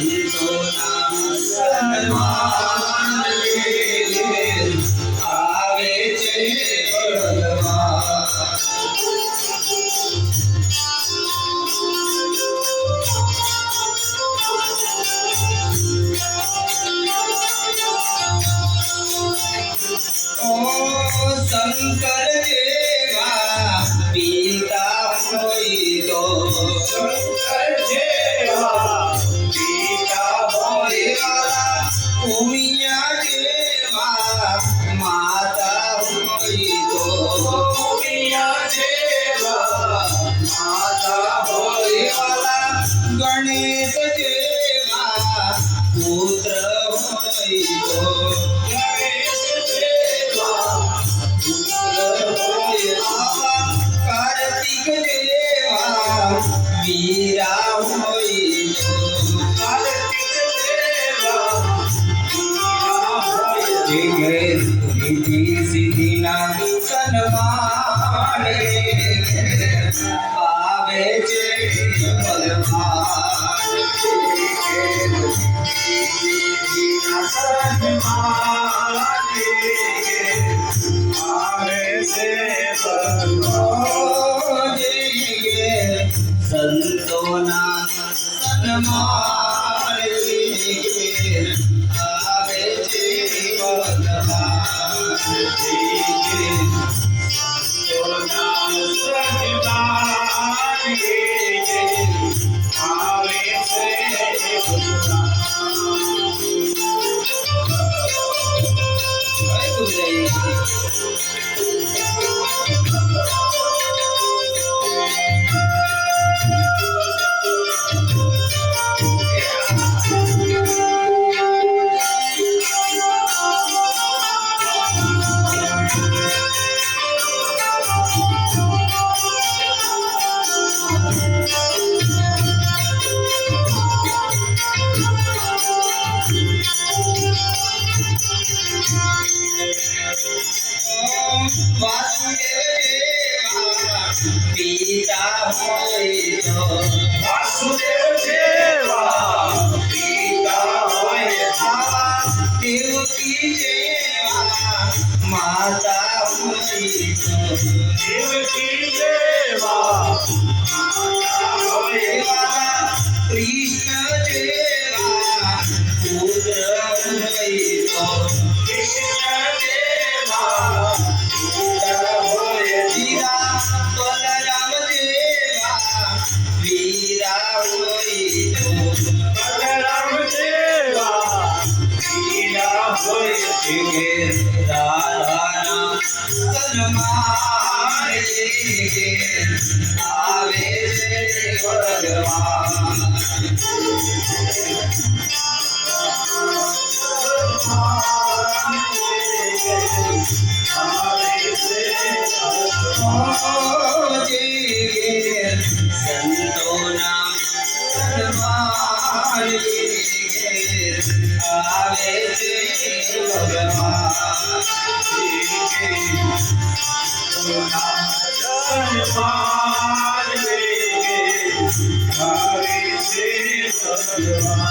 સંતોના સન્માન આવે છે ભગવાન. શંકર જેવા પિતા હોય તો શંકર જેવા પિતા હોય ઉમિયા જેવા માતા હોય તો ઉમિયા જેવા માતા હોય ગણેશ જેવા પુત્ર હોય તો કાર્તિક દેવા વીરા હોય રીતિ સિદ્ધિના સન્માન આવે છે ભગવાન. સંતોના સન્માન આવે છે ભગવાન. સંતોના સન્માન આવે છે પિતા હોય તો વાસુદેવ જેવા પિતા હોય દેવકી જેવા માતા હોય તો દેવકી જેવા માતા હોય કૃષ્ણ જેવા પુત્ર હોય તો કૃષ્ણ જેવા પુત્ર હોય જીરા બલરામ જેવા વીરા હોય તો બલરામ જેવા વીરા હોય રાધાના સન્માન આવે છે ભગવાન. સંતોના સન્માન આવે છે ભગવાન.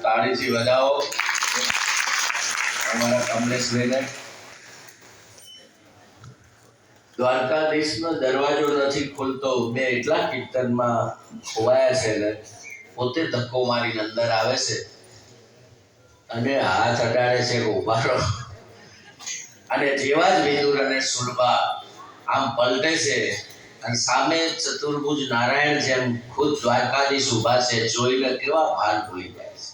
તાળીથી વધાવો અમારા કમલેશભાઈને. દ્વારકાધીશનો દરવાજો નથી ખુલતો, મેં એટલા કીર્તનમાં ખોવાયા છે ને પોતે ધક્કો મારીને અંદર આવે છે અને હાથ અડાડે છે કે ઉભા રહો. અને જેવા જ વિદુર અને સુરભા આમ પલટે છે અને સામે ચતુર્ભુજ નારાયણ જેમ ખુદ દ્વારકાધીશ ઉભા છે, જોઈને કેવા ભાન ભૂલી જાય છે.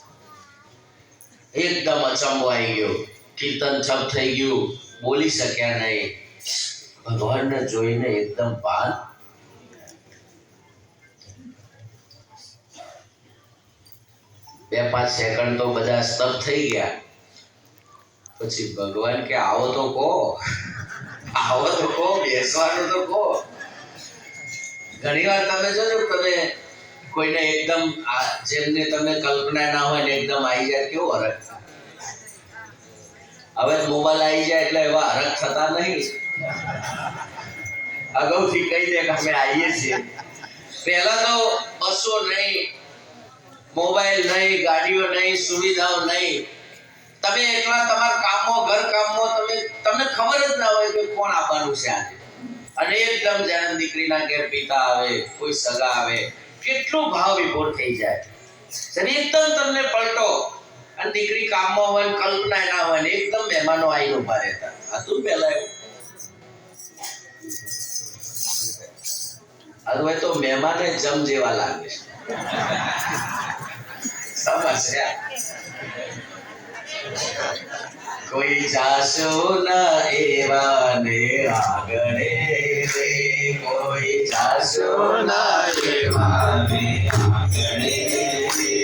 એકદમ અચંબો આવી ગયો, કીર્તન છપ થઈ ગયું, બોલી શક્યા નહીં. ભગવાનને જોઈને એકદમ ભાન. 2-5 સેકન્ડ તો બધા સ્તબ્ધ થઈ ગયા. પછી ભગવાન કે આવો તો કહો, આવો તો કહો, બેસવાનું તો કહો. ઘણી વાર તમે જોજો, તમે કોઈને એકદમ જેમને તમે કલ્પના ના હોય ને એકદમ આવી જાય, કેવો હરખ થાય. હવે મોબાઈલ આવી જાય એટલે એવા હરખ થતા નહીં. અગાઉથી કહી દે કે અમે આવીએ છીએ. પહેલા તો બસો નહીં, મોબાઈલ નહીં, ગાડીઓ નહીં, સુવિધાઓ નહીં. તમે એકલા તમારા કામમાં, ઘર કામમાં તમને ખબર જ ના હોય કે કોણ આવવાનું છે આજે. અને એકદમ જન્મ દીકરીના ઘેર પિતા આવે, કોઈ સગા આવે, કેટલો ભાવ વિભોર થઈ જાય. અને એકદમ તમને પલટો, અને દીકરી કામમાં હોય, કલ્પના ના હોય, એકદમ મહેમાનો આવીને ઉભા રહેતા હતું પહેલા એવું. હવે તો મહેમાને જમ જેવા લાગે છે. સમસ્યા કોઈ જાશો ના એવા ને આગળે રે, કોઈ જાશો ના એવા ને આગળે રે.